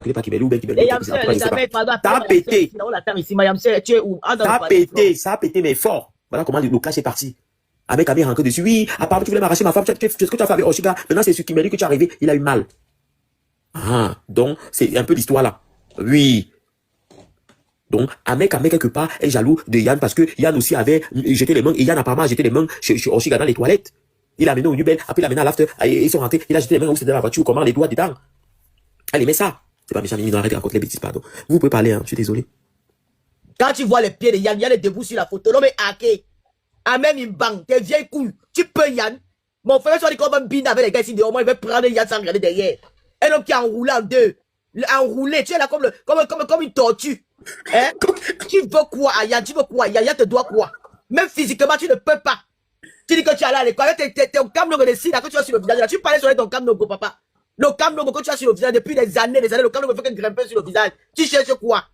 Il est pas Kibeli ou bien Kibeli. Et Yamse, Elisabeth, pardon. T'as pété. Tu es où? Ça a pété, mais fort. Voilà comment le clash est parti. Avec Amir rentré dessus. Oui, apparemment, tu voulais m'arracher ma femme. Ce que tu as fait avec Oshiga. Maintenant, c'est sur Kibeli que tu es arrivé. Il a eu mal. Ah, donc, c'est un peu l'histoire là. Oui. Donc, Amek, quelque part, est jaloux de Yann parce que Yann aussi avait jeté les mains. Et Yann, apparemment, a jeté les mains chez Oshiga dans les toilettes. Il a amené au Nubel. Après, il a amené à l'after. Ils sont rentrés. Il a jeté les mains où c'était dans la voiture. Comment les doigts dedans. Elle aimait ça. C'est pas méchant, Mimi, non, arrête de raconter les bêtises, pardon. Vous pouvez parler, hein, je suis désolé. Quand tu vois les pieds de Yann, Yann est debout sur la photo. Non, mais hacké. Ah, même il bang, t'es vieille couille. Tu peux Yann. Mon frère, soit dit comme un bin avec les gars ici, au moins il va prendre Yann sans regarder derrière. Un homme qui est enroulé en deux. Enroulé, tu es là comme une tortue. Hein? Tu veux quoi à Yann? Tu veux quoi? Yann te doit quoi? Même physiquement, tu ne peux pas. Tu dis que tu es allé à l'école, t'es au camlogo de là, que tu as sur le visage. Là, tu parlais sur ton camlogo, papa. Le camlogo que tu as sur le visage depuis des années, le camlogo fait que grimper sur le visage. Tu cherches quoi?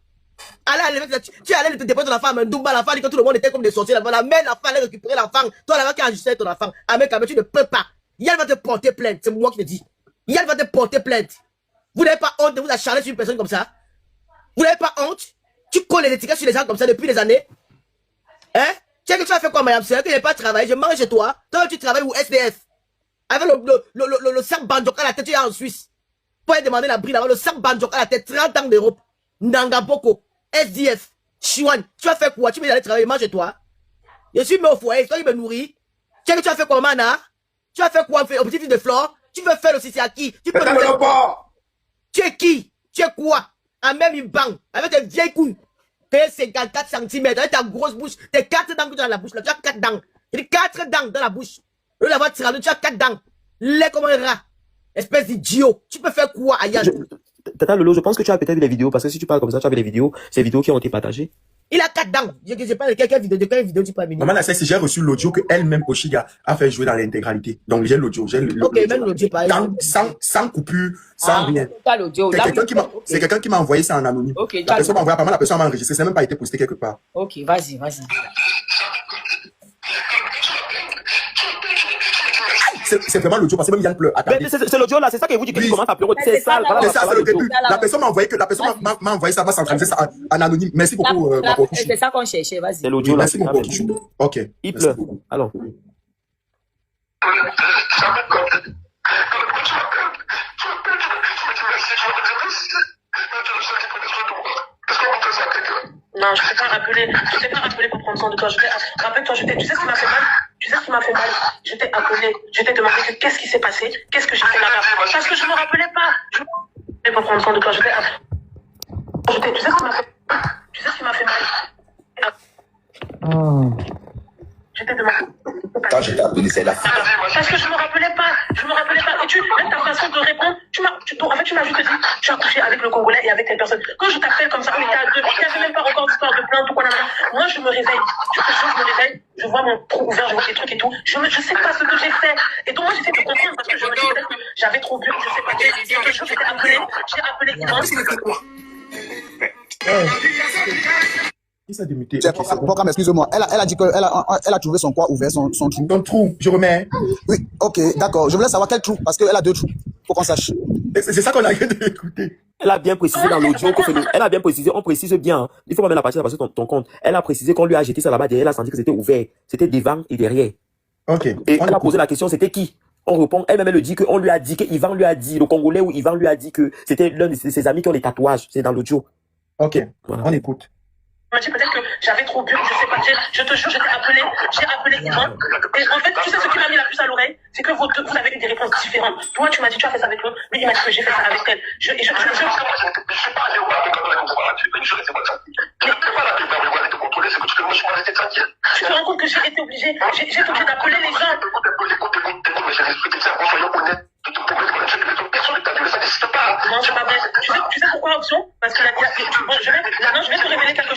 Tu es allé te déposer ton enfant à Mendoumba, l'enfant dit que tout le monde était comme des sorciers là-bas. La mère, l'enfant allait récupérer l'enfant. Toi là-bas qui a enregistré ton enfant. Avec tu ne peux pas. Yann va te porter plainte. C'est moi qui te dis. Yann va te porter plainte. Vous n'avez pas honte de vous acharner sur une personne comme ça? Vous n'avez pas honte? Tu colles les étiquettes sur les gens comme ça depuis des années? Hein? Tu sais que tu as fait quoi, madame? C'est que je n'ai pas travaillé. Je mange chez toi. Toi, tu travailles ou SDF? Avec le sac Bandjoka à la tête, tu es en Suisse. Pour aller demander la brille là-bas, le sac Bandjoka à la tête, 30 ans d'Europe. Nangaboko, SDF, Chouane. Tu as fait quoi? Tu veux aller travailler, mange chez toi? Je suis mis au foyer, toi, il me nourrit. Tu sais que tu as fait quoi, Mana? Tu as fait quoi au petit fils de Flore? Tu veux faire aussi, c'est à qui? Tu peux Tu es qui? Tu es quoi? À même une banque, avec tes vieilles couilles. T'es 54 cm, avec ta grosse bouche, tes 4 dents dans la bouche, là. Tu as 4 dents. Il y a 4 dents dans la bouche. Le l'avoir tiré, tu as 4 dents. Lait comme un rat. Espèce d'idiot. Tu peux faire quoi, Ayan? Tata Lolo, je pense que tu as peut-être vu les vidéos, parce que si tu parles comme ça, tu as vu les vidéos, ces vidéos qui ont été partagées. Il a 4 dents. Je sais pas de quelle vidéo tu peux venir. Maman, si j'ai reçu l'audio que elle-même, Oshiga, a fait jouer dans l'intégralité. Donc, j'ai l'audio. Ok, même l'audio, par exemple. Sans coupure, sans rien. C'est quelqu'un qui m'a envoyé ça en anonyme. Okay, la personne m'a envoyé, apparemment, la personne m'a enregistré. Ça n'a même pas été posté quelque part. Ok, vas-y. C'est vraiment l'audio, parce que même Yann pleure. C'est l'audio là, c'est ça que vous dites que tu commences à pleurer. C'est ça, c'est le début. La personne m'a envoyé ça, m'a centralisé ça en anonyme. Merci beaucoup, Mako. C'est ça qu'on cherchait, vas-y. C'est l'audio là. Merci beaucoup. Ok. Il pleure. Alors. Non, je ne sais pas rappeler pour prendre soin de toi. Rappelle-toi, tu sais ce qui m'a fait mal? Tu sais ce qui m'a fait mal? Je t'ai appelé, je t'ai demandé qu'est-ce qui s'est passé, qu'est-ce que j'ai fait là-bas. Parce que je ne me rappelais pas. Je ne pour prendre soin de toi. Tu sais ce qui m'a fait mal? Je t'ai demandé. Quand je t'ai appelé, c'est la fin. Parce que je me rappelais pas. Et même ta façon de répondre, en fait, tu m'as juste dit, tu as couché avec le Congolais et avec telle personne. Quand je t'appelle comme ça, on était à deux, il n'y avait même pas encore d'histoire de plainte ou quoi, moi, je me réveille. Je me réveille, je vois mon trou ouvert, je vois des trucs et tout. Je sais pas ce que j'ai fait. Et donc, moi, j'essaie de comprendre parce que je me dis peut-être que j'avais trop bu, je sais pas. J'ai appelé Yvan. Programme, excusez-moi. Elle a dit qu'elle a trouvé son quoi ouvert, son trou. Ton trou, je remets. Oui, ok, d'accord. Je voulais savoir quel trou, parce qu'elle a 2 trous. Faut qu'on sache. C'est ça qu'on a écouté. Elle a bien précisé dans l'audio, elle a bien précisé, on précise bien, hein. Il faut pas mettre la partie parce que ton compte. Elle a précisé qu'on lui a jeté ça là-bas derrière, elle a senti que c'était ouvert. C'était devant et derrière. Ok. Et elle a posé la question, c'était qui? On répond, elle-même elle dit qu'on lui a dit, que Yvan lui a dit, le Congolais ou Yvan lui a dit que c'était l'un de ses amis qui ont les tatouages. C'est dans l'audio. Ok, voilà. On écoute. Je me dis peut-être que j'avais trop bu, je sais pas, je te jure, j'ai appelé Yvan. Et en fait, tu sais ce qui m'a mis la puce à l'oreille? C'est que vous avez eu des réponses différentes. Toi, tu m'as dit, tu as fait ça avec l'autre. Lui, il m'a dit que j'ai fait ça avec elle. Je suis pas allé au tu te rends compte que j'ai été obligé d'appeler les gens. Non, c'est pas vrai. Tu sais pourquoi option? Parce que je vais te révéler quelque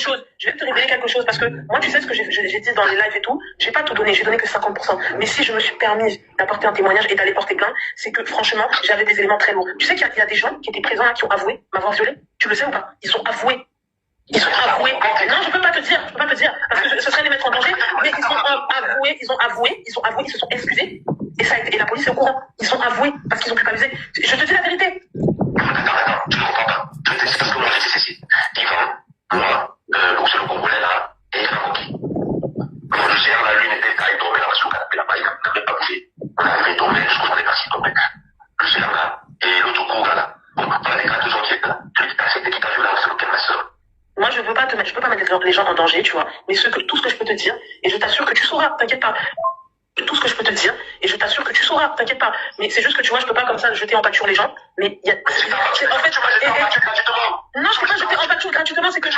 chose. Parce que moi, tu sais ce que j'ai dit dans les lives et tout. J'ai pas tout donné. J'ai donné que 50%. Mais si je me suis permise d'apporter un témoignage et d'aller porter plainte, c'est que franchement, j'avais des éléments très lourds. Tu sais qu'il y a des gens qui étaient présents là, qui ont avoué m'avoir violé. Tu le sais ou pas? Ils ont avoué. Non, je peux pas te dire. Parce que ce serait les mettre en danger. Mais ils ont avoué, ils se sont excusés. Et la police est au courant. Ils ont avoué parce qu'ils ont culpabilisé. Je te dis la vérité. les gens en danger, tu vois. Mais tout ce que je peux te dire, et je t'assure que tu sauras, t'inquiète pas. Tout ce que je peux te dire, et je t'assure que tu sauras, t'inquiète pas. Mais c'est juste que tu vois, je peux pas comme ça jeter en pâture les gens. Mais il y a. En fait, non, je peux pas jeter en pâture gratuitement, c'est que tu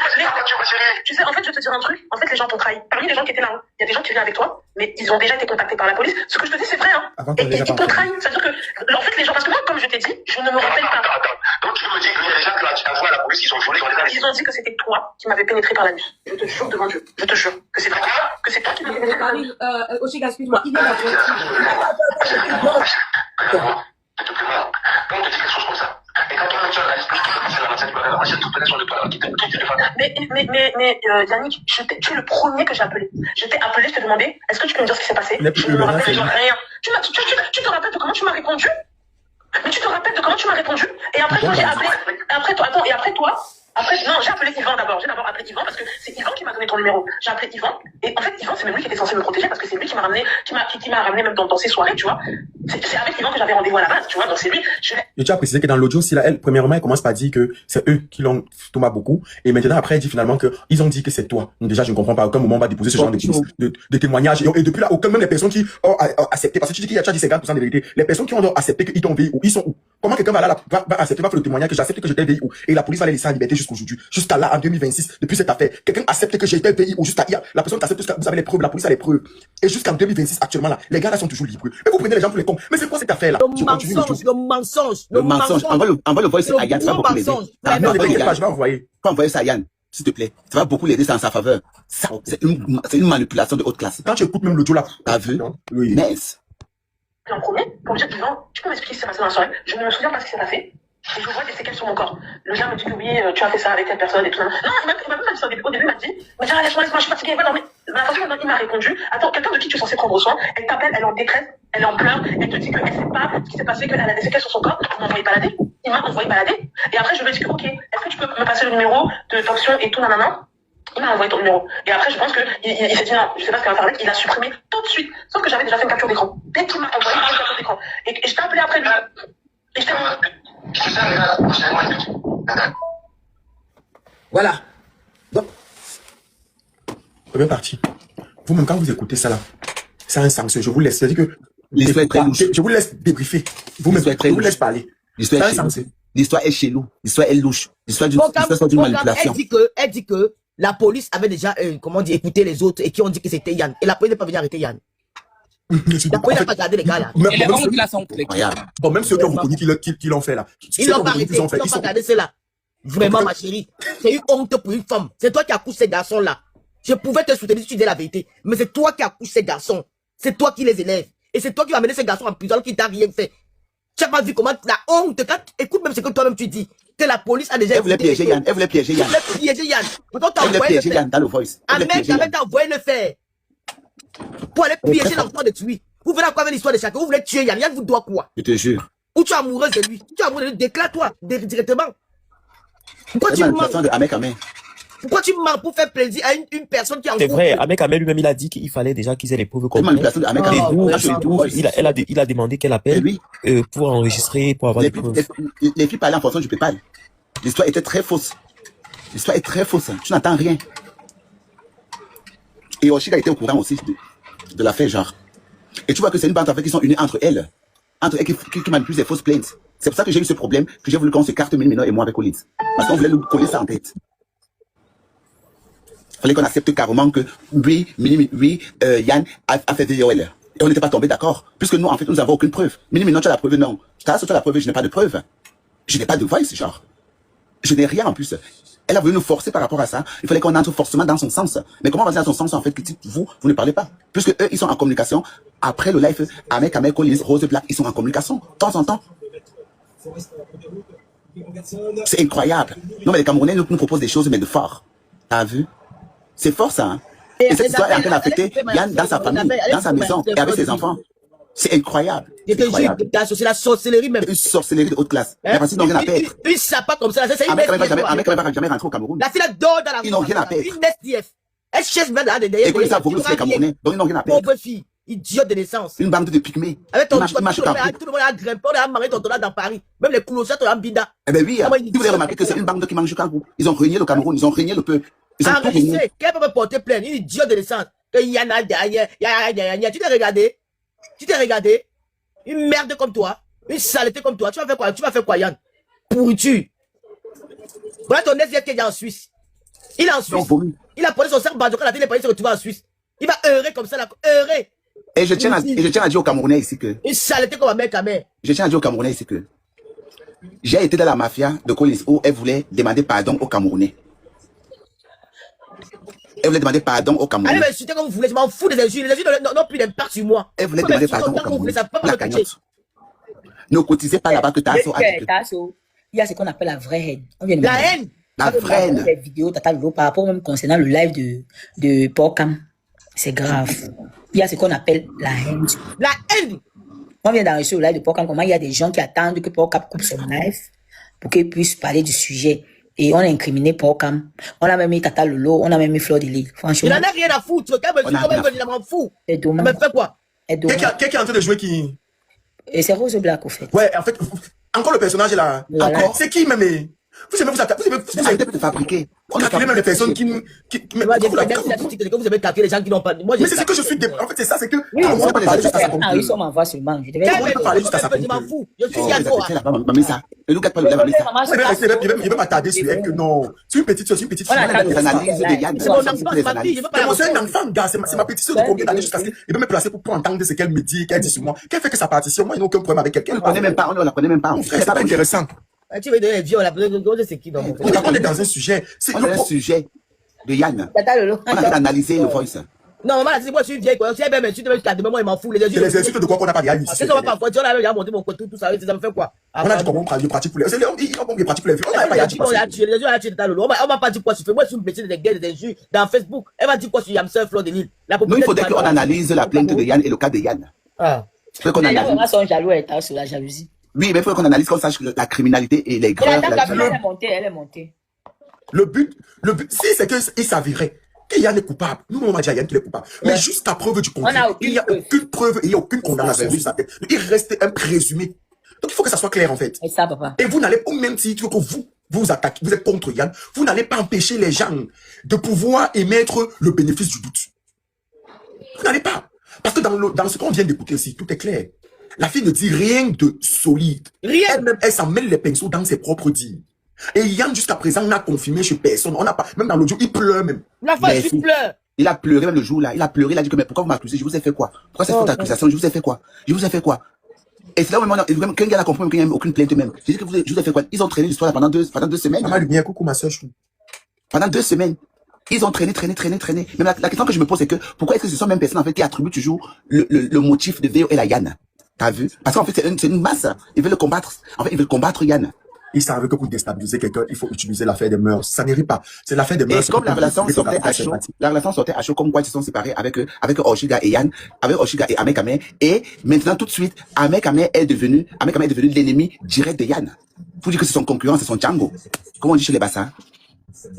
sais, en fait, je vais te dire un truc. En fait, les gens t'ont trahi. Parmi les gens qui étaient là, il y a des gens qui viennent avec toi, mais ils ont déjà été contactés par la police. Ce que je te dis, c'est vrai, hein. Et ils t'ont trahi. C'est-à-dire que, en fait, les gens, parce que moi, comme je t'ai dit, je ne me rappelle pas. Donc tu me dis qu'il y a des gens qui envoient à la police, ils ont volé dans les années. Ils ont dit que c'était toi qui m'avais pénétré par la nuit. Je te jure devant Dieu. Je te jure que c'est toi qui m'avais pénétré par la nuit. Oshiga, excuse-moi, il vient d'appeler. Je te prie, moi. Quand on te dit quelque chose comme ça, et quand on mentionne la liste, c'est la matière du bagage, c'est toute personne de toi qui te Mais Yannick, tu es le premier que j'ai appelé. Je t'ai appelé, je t'ai demandé, est-ce que tu peux me dire ce qui s'est passé? Je ne me rappelle de rien. Tu te rappelles de comment tu m'as répondu? Mais tu te rappelles de comment tu m'as répondu? Et après, toi, j'ai appelé. Après, toi, attends, et après, toi, non, j'ai appelé Yvan d'abord. J'ai d'abord appelé Yvan parce que c'est Yvan qui m'a donné ton numéro. J'ai appelé Yvan. Et en fait, Yvan, c'est même lui qui était censé me protéger parce que c'est lui qui m'a ramené, qui m'a ramené même dans ses soirées, tu vois. C'est avec Yvan que j'avais rendez-vous à la base, tu vois. Donc c'est lui. Et tu as précisé que dans l'audio, si là, elle, premièrement, elle commence par dire que c'est eux qui l'ont Thomas beaucoup. Et maintenant, après, elle dit finalement que ils ont dit que c'est toi. Donc, déjà, je ne comprends pas à aucun moment on va déposer ce genre de témoignages. Et depuis là, aucun même les personnes qui ont accepté, parce que tu dis qu'il y a 50% de vérité. Les personnes qui ont accepté qu'ils t'ont veillé ou ils sont où? Comment quelqu'un va accepter, va faire le témoignage que j'accepte que j'étais veillé où? Et la police va les laisser en liberté jusqu'aujourd'hui. Jusqu'à là, en 2026, depuis cette affaire. Quelqu'un accepte que j'étais veillé ou jusqu'à hier. La personne qui accepte, vous avez les preuves, la police a les preuves. Et jusqu'en 2026, actuellement là, les gars là sont toujours libres. Mais vous prenez les gens pour les cons. Mais c'est quoi cette affaire là? Le mensonge. Envoie le voice à Yann, ça va beaucoup l'aider. Non, ne t'inquiète pas, je vais envoyer. Faut envoyer ça à Yann, s'il te plaît. Ça va beaucoup l'aider, c'est en sa faveur. Ça, c'est une manipulation de haute classe. Quand tu écoutes même l'audio là. T'as vu? Oui. Nice. En premier, pour me dire, Yvan, tu peux m'expliquer ce qui s'est passé dans la soirée? Je ne me souviens pas ce qui s'est passé. Et je vois des séquelles sur mon corps. Le gars me dit que oui, tu as fait ça avec telle personne et tout ça. Non, il m'a même dit ça au début, il m'a dit, laisse-moi, je suis fatiguée, va dormir. La façon dont il m'a répondu, attends, quelqu'un de qui tu es censé prendre soin, elle t'appelle, elle est en détresse, elle est en pleurs, elle te dit qu'elle sait pas ce qui s'est passé, qu'elle a des séquelles sur son corps, il m'a envoyé balader. Il m'a envoyé balader. Et après, je lui ai dit que, ok, est-ce que tu peux me passer le numéro de fonction et tout, nanana? Il m'a envoyé ton numéro. Et après, je pense qu'il s'est dit non, je sais pas ce qu'il va faire, il a supprimé tout de suite. Sauf que j'avais déjà fait une capture d'écran. Dès qu'il m'a envoyé une capture d'écran. Et je t'ai appelé après lui. Et je t'ai Voilà. Donc, première partie. Vous-même, quand vous écoutez ça là, c'est un sens. Je vous laisse. C'est-à-dire que L'histoire est très louche. je vous laisse débriefer. Vous-même, je vous laisse parler. L'histoire est chelou. L'histoire est louche. L'histoire d'une manipulation. Elle dit que la police avait déjà, écouté les autres et qui ont dit que c'était Yann. Et la police n'est pas venue arrêter Yann. La police n'a pas gardé les gars là. Bon, même ceux qui ont reconnu qui l'ont fait là. Ils l'ont pas arrêté. Ils n'ont pas gardé cela. Vraiment, ma chérie. C'est une honte pour une femme. C'est toi qui accouches ces garçons là. Je pouvais te soutenir si tu disais la vérité. Mais c'est toi qui accouches ces garçons. C'est toi qui les élèves. Et c'est toi qui vas mener ces garçons en prison alors qu'ils t'ont rien fait. Tu n'as pas vu comment la honte, écoute même ce que toi-même tu dis, que la police a déjà... Elle voulait piéger Yann, elle voulait piéger Yann. Elle voulait piéger Yann. Elle voulait piéger Yann dans le voice. Un mec t'a envoyé le faire. Pour aller piéger l'enfant de lui. Vous venez à quoi avec l'histoire de chacun? Vous voulez tuer Yann, Yann vous doit quoi? Je te jure. Ou tu es amoureuse de lui? Tu es amoureuse de lui, déclare-toi directement. Pourquoi tu mens? Pourquoi tu mens pour faire plaisir à une personne qui est en C'est vrai, Ahmed Kamel lui-même, il a dit qu'il fallait déjà qu'ils aient les preuves complètes. Il a demandé qu'elle appelle pour enregistrer, pour avoir des preuves. Les filles parlaient en fonction du PayPal. L'histoire était très fausse. L'histoire est très fausse. Tu n'entends rien. Et Oshiga était au courant aussi de l'affaire, genre. Et tu vois que c'est une bande en fait qui sont unis entre elles. Entre elles qui manipulent ces fausses plaintes. C'est pour ça que j'ai eu ce problème, que j'ai voulu qu'on s'écarte Mino et moi avec Collins. Parce qu'on voulait nous coller ça en tête. Il fallait qu'on accepte carrément que oui, Yann a fait des DOL. Et on n'était pas tombé d'accord. Puisque nous, en fait, nous n'avons aucune preuve. Mini, non, tu as la preuve, non. Tu as la preuve, je n'ai pas de preuve. Je n'ai pas de voice, genre. Je n'ai rien en plus. Elle a voulu nous forcer par rapport à ça. Il fallait qu'on entre forcément dans son sens. Mais comment on va dire dans son sens, en fait, que vous ne parlez pas? Puisque eux, ils sont en communication. Après le live, avec Ahmed Collins, Rose Black, ils sont en communication, de temps en temps. C'est incroyable. Non, mais les Camerounais nous proposent des choses, mais de fort. T'as vu? C'est fort, ça. Hein? Et cette histoire est en train d'affecter Yann dans sa famille, dans sa maison, et avec ses enfants. C'est incroyable. Je te jure, c'est la sorcellerie même. Une sorcellerie de haute classe. La personne n'a rien à perdre. Une sapin comme ça, c'est une SDF. Ahmed va jamais rentrer au Cameroun. La fille dort dans la rue. Ils n'ont rien à perdre. Une SDF. Elle cherche même là derrière. Et ça vaut les Camerounais, donc ils n'ont rien à perdre. Pauvre fille, idiote de naissance. Une bande de pygmées. Avec ton tout le monde a grimpé, on a marré ton dollar dans Paris. Même les colossats, on a bida. Eh ben oui, vous avez remarqué que c'est une bande qui mange jusqu'à bout. Ils ont régné le Cameroun, ils ont régné le peuple. Ils sont tous venus. Enregistré. Qu'elle peut me porter plainte? Une idiote de naissance. Que Yana derrière. Tu t'es regardé? Tu t'es regardé? Une merde comme toi. Une saleté comme toi. Tu vas faire quoi? Tu vas faire quoi, Yann? Pourriture. Voilà ton ex qui est en Suisse. Il est en Suisse. Il a posé son cerf bazoka, il est pas se retrouver en Suisse. Il va heurer comme ça, là. Heurer. Et je tiens à dire aux Camerounais ici que. Une saleté comme un mec à mère. Je tiens à dire aux Camerounais ici que. J'ai été dans la mafia de Collins où elle voulait demander pardon aux Camerounais. Elle voulait demander pardon aux Camerounais. Allez m'insulter comme vous voulez, je m'en fous des insultes. Les insultes n'ont plus d'impact sur moi. Elle voulait demander pardon aux Camerounais. La cagnotte. Ne cotisez pas là-bas que Tasso a dit. Il y a ce qu'on appelle la vraie haine. On vient de La haine. La vraie haine. Les vidéos Tata Lolo par rapport même concernant le live de Porcam. C'est grave. Il y a ce qu'on appelle la haine. La haine. On vient d'enregistrer le live de Porcam. Comment il y a des gens qui attendent que Porcam coupe son live pour qu'il puisse parler du sujet. Et on a incriminé Porcam. On a même mis Tata Lolo. On a même mis Fleur de Lille. Franchement. Il en a rien à foutre. Il m'en fout. C'est dommage. Mais fait quoi? Quelqu'un est en train de jouer qui... Et c'est Rose Black, au fait. Ouais, en fait, encore le personnage là. Voilà. Encore. C'est qui même? Vous aimez Arrêtez de fabriquer. calculer même les personnes qui... Vous avez calculé les gens qui n'ont pas... Moi, Mais c'est ce que je suis... En fait, c'est ça, c'est que... Oui, on peut parler juste à ça. Ah, ils sont m'envoie seulement. Je devais on peut parler juste à ça. Je m'en fous. Je suis Oh, Yann Noah. Mamie ça. Ne nous gâte pas le lèvre, mamie ça. Je vais m'attarder sur elle que non. C'est une petite fille. On attend Les analyses de Yann. C'est mon enfant, c'est ma fille. Je veux pas la Mais c'est un enfant, gars. C'est ma petite soeur de combien d'années jusqu'à ce qu'il peut me placer pour entendre ce qu'elle me dit, qu'elle dit sur moi. Qu'elle fait que sa partition. Moi, il n'y a aucun problème avec On quelqu'un. ne connaît même pas, on ne la connaît même pas. C'est pas intéressant. Tu veux donner vieux, c'est qui dans mon On est dans un sujet. C'est On a un sujet de Yann. Tata Lolo. On a analysé le voice. Non, maman, c'est moi, je suis vieille, quoi. Si elle veut m'insulter, moi, il m'en fout. Les insultes de quoi qu'on n'a pas réalisé. Qu'est-ce qu'on va pas quoi? Tu vois, là, monté mon côté, tout ça, ça me fait quoi? On a dit comment on pratique pour les... On pratique pour les... On n'a pas dit on a tué Tata Lolo. On m'a pas dit quoi sur Facebook. Moi, je suis une petite des guerres, des injures dans Facebook. Elle m'a dit quoi sur Yamsel, Fleur de Lille. Nous, il faudrait qu'on analyse la plainte de Yann et le cas de Yann. Ah. Il faut qu'on Les gens analyse. vraiment sont jaloux et sur la jalousie. Oui, mais il faut qu'on analyse, qu'on sache que la criminalité et les Et graves. la dame, elle est montée, elle est montée. Le but, si c'est qu'il s'avérait que Yann est coupable, nous, on m'a dit à Yann qu'il est coupable. Mais jusqu'à preuve du contraire, il n'y a aucune preuve et il n'y a aucune condamnation sur sa tête. Il reste un présumé. Donc, il faut que ça soit clair, en fait. Et ça, papa. Et vous n'allez pas, même si que vous attaquez, vous êtes contre Yann, vous n'allez pas empêcher les gens de pouvoir émettre le bénéfice du doute. Vous n'allez pas. Parce que dans ce qu'on vient d'écouter ici, tout est clair. La fille ne dit rien de solide. Rien. Elle-même, elle s'en mêle les pinceaux dans ses propres dires. Et Yann, jusqu'à présent, n'a confirmé chez personne. On n'a pas, même dans l'audio, il pleure même. La femme, je pleure. Il a pleuré même le jour là. Il a pleuré, il a dit que mais pourquoi vous m'accusez? Je vous ai fait quoi? Pourquoi cette faute d'accusation? Je vous ai fait quoi? Je vous ai fait quoi? Et c'est là où même quand il a compris qu'il n'y a aucune plainte même. J'ai dit que je vous ai fait quoi? Ils ont traîné l'histoire pendant deux semaines. Maman Lumière, coucou ma soeur. Pendant 2 semaines. Ils ont traîné. Mais la question que je me pose, c'est que pourquoi est-ce que ce sont même personnes en fait qui attribuent toujours le motif de VO et la Yann? T'as vu? Parce qu'en fait, c'est une masse. Ils veulent le combattre. En fait, ils veulent combattre Yann. Ils savent que pour déstabiliser quelqu'un, il faut utiliser l'affaire des mœurs. Ça n'arrive pas. C'est l'affaire des mœurs. Et comme la relation sortait à chaud, comme quoi ils se sont séparés avec Oshiga et Yann, avec Oshiga et Ahmed Kameh. Et maintenant, tout de suite, Ahmed Kameh est devenu l'ennemi direct de Yann. Faut dire que c'est son concurrent, c'est son Django. Comment on dit chez les Bassins?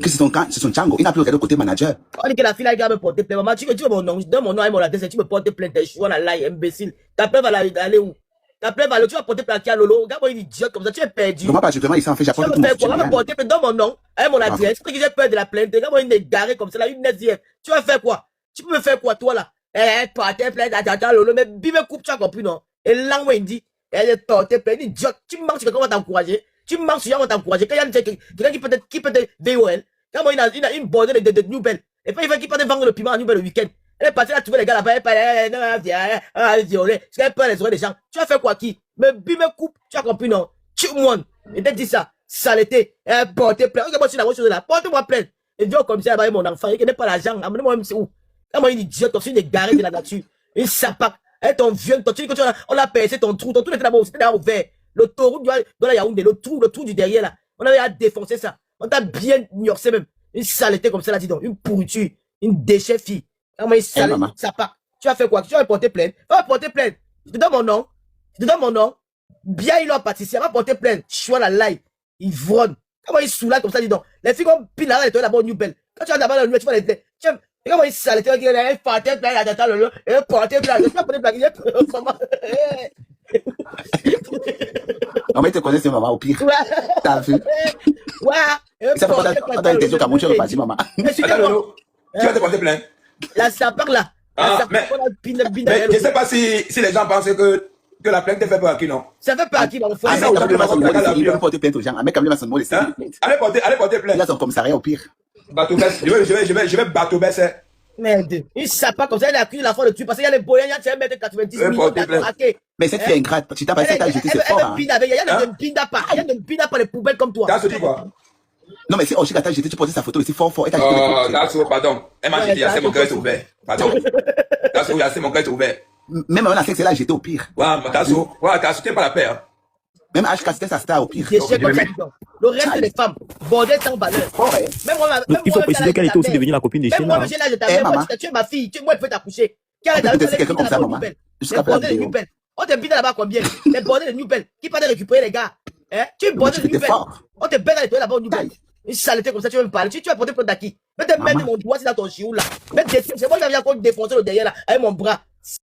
Que c'est son Django. Il n'a plus regardé côté manager. On dit que la fille là, me porter plainte. Maman, tu veux mon nom, donne mon nom et mon adresse, tu me portes plainte, je suis en live, imbécile. Ta plainte va aller où? Ta plainte va aller, tu vas porter plainte à Lolo. Regarde-moi une idiote comme ça, tu es perdu. Comment pas, justement, il s'en fait, j'apporte Tu tout vas le faire quoi? On va porter plainte, donne mon nom et mon adresse. Tu j'ai peur de la plainte. Regarde-moi une égarée comme ça, là, une nazière. Tu vas faire quoi? Tu peux me faire quoi, toi, là? Porter plainte à Lolo, mais bim, coupe, tu as compris, non? Et là, on dit, elle est portée plainte, une idiote. Tu me manques sur quelqu'un, on va t'encourager. Tu me manques sur quelqu'un, on va t'encourager. Quand il y a quelqu'un qui peut être VOL. Quand il a une bordée de New Bell. Et puis il fait qu'il peut vendre le piment à New Bell le week-end. Elle est partie là, trouver les gars là-bas, elle parle, violer. Parce qu'elle peur les oreilles des gens. Tu vas faire quoi qui? Mais bim, me coupe. Tu as compris, non? Tu montes. Et t'as dit ça. Saleté. Portez plainte. Regarde-moi sur la voiture là. Portez-moi plainte. Et dis comme ça, mon enfant. Il n'est pas l'argent. Amenez-moi même c'est où? Quand une idiote, c'est une égarée de la nature. Une sapac. Elle ton vieux, on a percé ton trou. Ton trou était d'abord ouvert. Le taureau de la Yaoundé. Le trou du derrière là. On avait à défoncer ça. On t'a bien ignoré même. Une saleté comme ça là, dis donc. Une pourriture. Une déchet fille. Comment une saleté, ça part. Tu vas faire quoi? Tu vas porter plainte. Va porter plainte. Je te donne mon nom. Bien, il a pâtissier. Va porter plainte. Choix la live. Ivronne. Comment il soulage comme ça, dis donc. Les filles comme pile là, elles là-bas au New Bell. Quand tu vas d'abord dans le nuit, tu vas les plaire. Comment il saleté, elle porter plainte, elle porter plainte. Tu vas porter plainte. Maman, il te connaît, c'est maman, au pire. T'as vu? Ouais. Ça fait quand t'as une question Cameroun, tu es reparti, maman. Attends, Lolo, tu vas te porter plainte. La sapeur là. Ah, mais je sais pas si les gens pensent que la plainte est faite par qui, non? Ça fait pas à qui, mon frère? Ah, mais quand il va porter plainte aux gens. Mais quand il va son mot, laisser. Allez porter plainte. Il a son commissariat au pire. Bateau baisse. Je vais bateau baisser. Merde. Il sait pas comme ça, il a accusé la fois de tuer parce qu'il y a les boyens, il y a 1m90 millions d'attaqués. Mais cette fille est ingrate. Tu t'as pas essayé de jeter, c'est fort. Il y a des pinda pas les poubelles comme toi. T'as dit quoi? Non, mais si Oshika t'a jeté, tu portais sa photo ici fort. Oh, Tasso, pardon. Elle m'a dit, mon cœur est ouvert. Pardon. Tasso, mon cœur est ouvert. Même la sexe, elle a jeté au pire. Ouais, Tasso, t'es pas la paix. Même HK, c'était sa star au pire. Le reste des femmes, bordel sans valeur. Il faut préciser qu'elle était aussi devenue la copine de Sheila. Moi, j'ai l'âge de ta mère, tu es ma fille, moi, je peux t'accoucher. C'est quelqu'un comme ça, maman. On te bide là-bas combien? Les bordels de Newbell. Qui pas de récupérer les gars? Tu es bordel de Newbell. On te baisse dans les toilettes là-bas au Newbell. Une saleté comme ça, tu veux me parler. Tu vas porter plainte d'à qui? Mais te mettre mon doigt dans ton chiou là. Mais c'est moi qui viens encore défoncer le derrière là, avec mon bras.